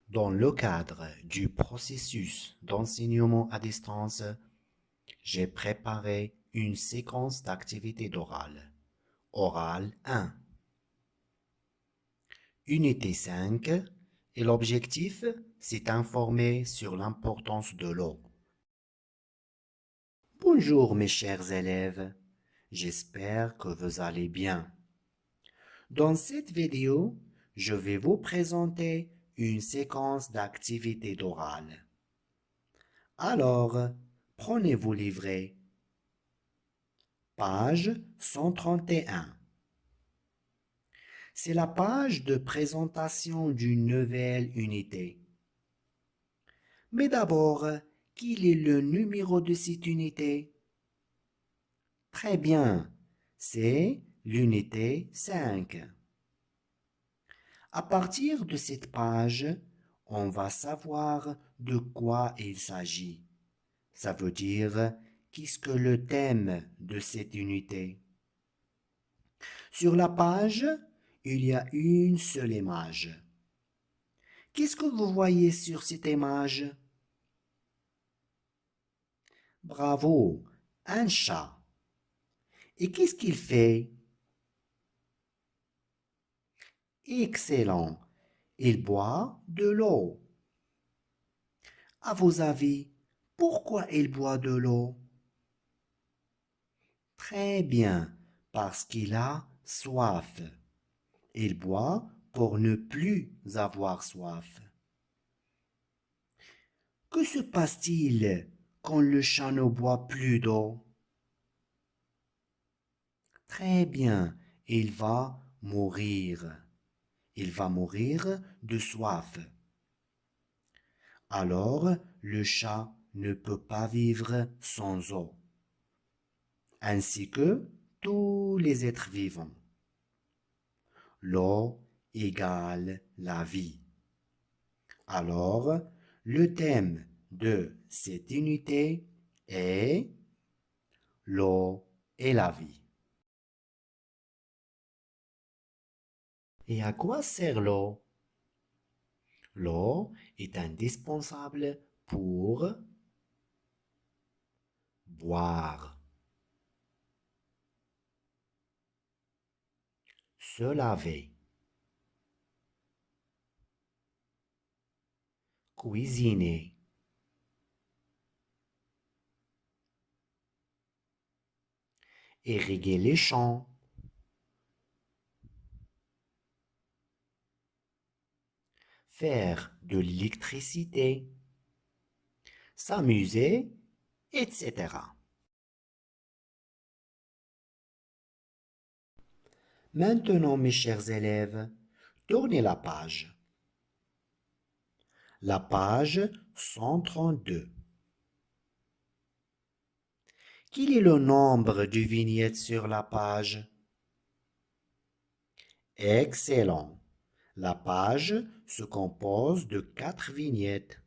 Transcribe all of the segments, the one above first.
Dans le cadre du processus d'enseignement à distance, j'ai préparé une séquence d'activités d'oral. Oral 1, Unité 5, et l'objectif, c'est d'informer sur l'importance de l'eau. Bonjour mes chers élèves, j'espère que vous allez bien. Dans cette vidéo, je vais vous présenter une séquence d'activités d'oral. Alors, prenez vos livrets. Page 131. C'est la page de présentation d'une nouvelle unité. Mais d'abord, quel est le numéro de cette unité? Très bien, c'est l'unité 5. À partir de cette page, on va savoir de quoi il s'agit. Ça veut dire qu'est-ce que le thème de cette unité. Sur la page, il y a une seule image. Qu'est-ce que vous voyez sur cette image? Bravo, un chat. Et qu'est-ce qu'il fait? Excellent, il boit de l'eau. À vos avis, pourquoi il boit de l'eau? Très bien, parce qu'il a soif. Il boit pour ne plus avoir soif. Que se passe-t-il quand le chat ne boit plus d'eau? Très bien, il va mourir. Il va mourir de soif. Alors, le chat ne peut pas vivre sans eau, ainsi que tous les êtres vivants. L'eau égale la vie. Alors, le thème de cette unité est l'eau et la vie. Et à quoi sert l'eau? L'eau est indispensable pour boire, se laver, cuisiner, irriguer les champs, faire de l'électricité, s'amuser, etc. Maintenant, mes chers élèves, tournez la page. La page 132. Quel est le nombre de vignettes sur la page? Excellent. La page se compose de 4 vignettes.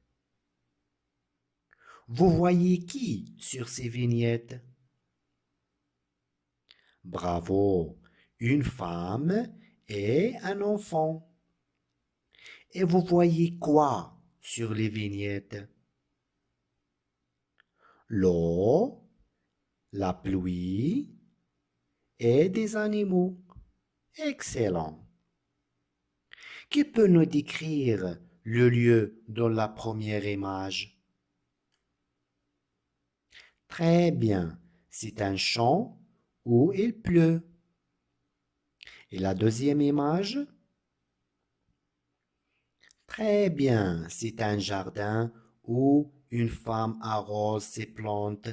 Vous voyez qui sur ces vignettes? Bravo, une femme et un enfant. Et vous voyez quoi sur les vignettes? L'eau, la pluie et des animaux. Excellent. Qui peut nous décrire le lieu dans la première image? Très bien, c'est un champ où il pleut. Et la deuxième image? Très bien, c'est un jardin où une femme arrose ses plantes.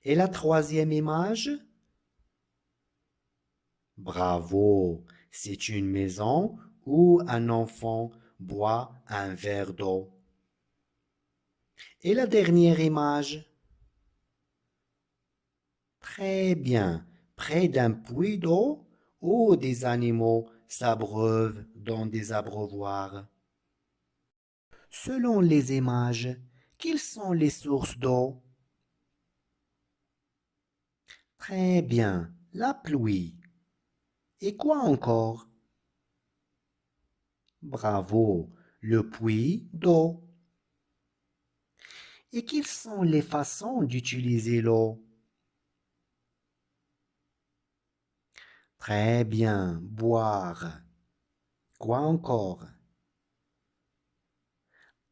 Et la troisième image? Bravo, c'est une maison où un enfant boit un verre d'eau. Et la dernière image? Très bien, près d'un puits d'eau où des animaux s'abreuvent dans des abreuvoirs. Selon les images, quelles sont les sources d'eau? Très bien, la pluie. Et quoi encore? Bravo, le puits d'eau. Et quelles sont les façons d'utiliser l'eau? Très bien, boire. Quoi encore?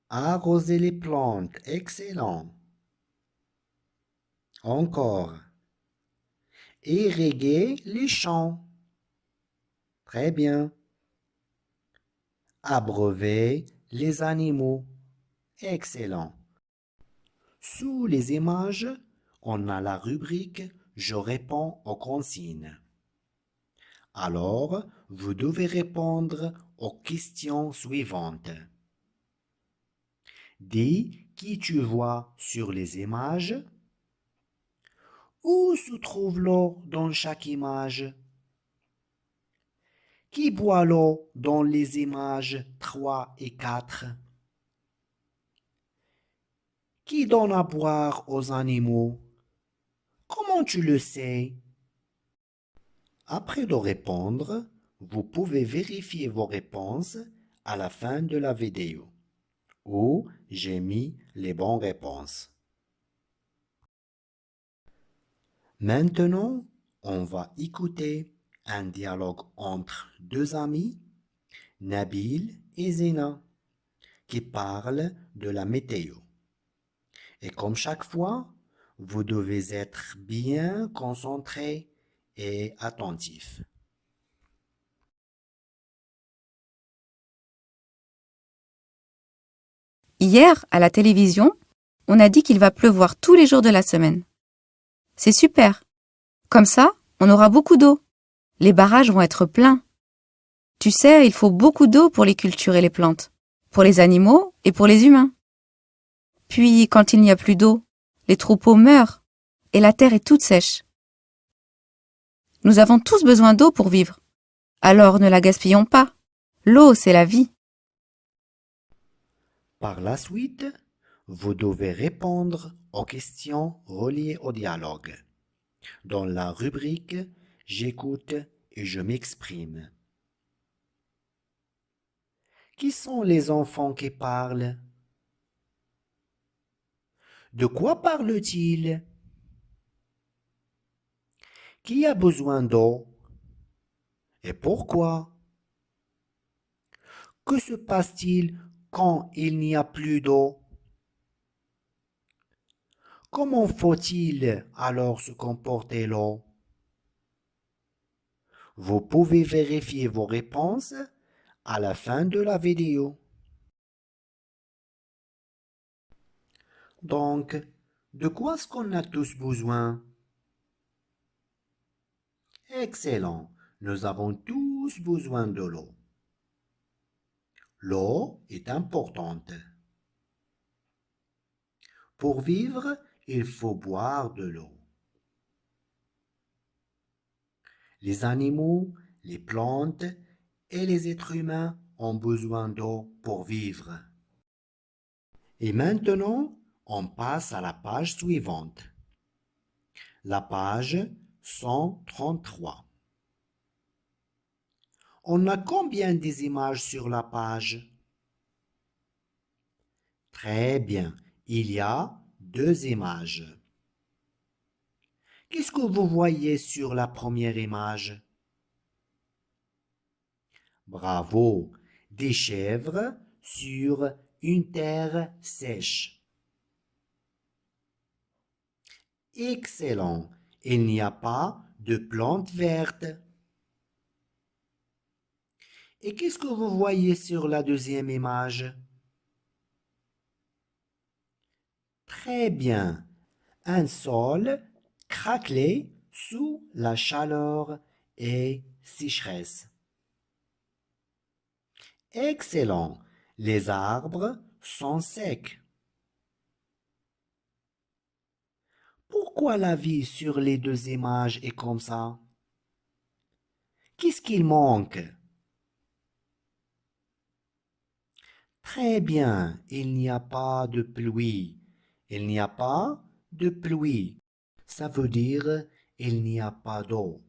Arroser les plantes, excellent. Encore. Irriguer les champs. Très bien. Abreuver les animaux. Excellent. Sous les images, on a la rubrique Je réponds aux consignes. Alors, vous devez répondre aux questions suivantes. Dis qui tu vois sur les images. Où se trouve l'eau dans chaque image? Qui boit l'eau dans les images 3 et 4? Qui donne à boire aux animaux? Comment tu le sais? Après de répondre, vous pouvez vérifier vos réponses à la fin de la vidéo où j'ai mis les bonnes réponses. Maintenant, on va écouter un dialogue entre deux amis, Nabil et Zena, qui parlent de la météo. Et comme chaque fois, vous devez être bien concentré et attentif. Hier, à la télévision, on a dit qu'il va pleuvoir tous les jours de la semaine. C'est super. Comme ça, on aura beaucoup d'eau. Les barrages vont être pleins. Tu sais, il faut beaucoup d'eau pour les cultures et les plantes, pour les animaux et pour les humains. Puis, quand il n'y a plus d'eau, les troupeaux meurent et la terre est toute sèche. Nous avons tous besoin d'eau pour vivre. Alors ne la gaspillons pas. L'eau, c'est la vie. Par la suite, vous devez répondre aux questions reliées au dialogue. Dans la rubrique J'écoute et je m'exprime. Qui sont les enfants qui parlent? De quoi parlent-ils? Qui a besoin d'eau? Et pourquoi? Que se passe-t-il quand il n'y a plus d'eau? Comment faut-il alors se comporter l'eau? Vous pouvez vérifier vos réponses à la fin de la vidéo. Donc, de quoi est-ce qu'on a tous besoin? Excellent, nous avons tous besoin de l'eau. L'eau est importante. Pour vivre, il faut boire de l'eau. Les animaux, les plantes et les êtres humains ont besoin d'eau pour vivre. Et maintenant, on passe à la page suivante. La page 133. On a combien des images sur la page? Très bien, il y a deux images. Qu'est-ce que vous voyez sur la première image? Bravo, des chèvres sur une terre sèche. Excellent, il n'y a pas de plantes vertes. Et qu'est-ce que vous voyez sur la deuxième image? Très bien, un sol craquelé sous la chaleur et sécheresse. Excellent, les arbres sont secs. Pourquoi la vie sur les deux images est comme ça? Qu'est-ce qu'il manque? Très bien, il n'y a pas de pluie. Il n'y a pas de pluie. Ça veut dire il n'y a pas d'eau.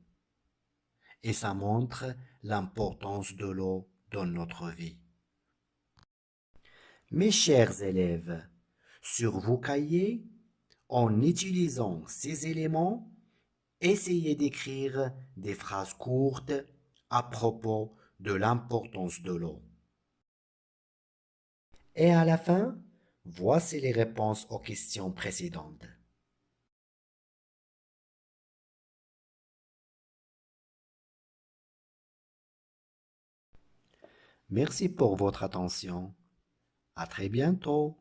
Et ça montre l'importance de l'eau dans notre vie. Mes chers élèves, sur vos cahiers, en utilisant ces éléments, essayez d'écrire des phrases courtes à propos de l'importance de l'eau. Et à la fin, voici les réponses aux questions précédentes. Merci pour votre attention. À très bientôt.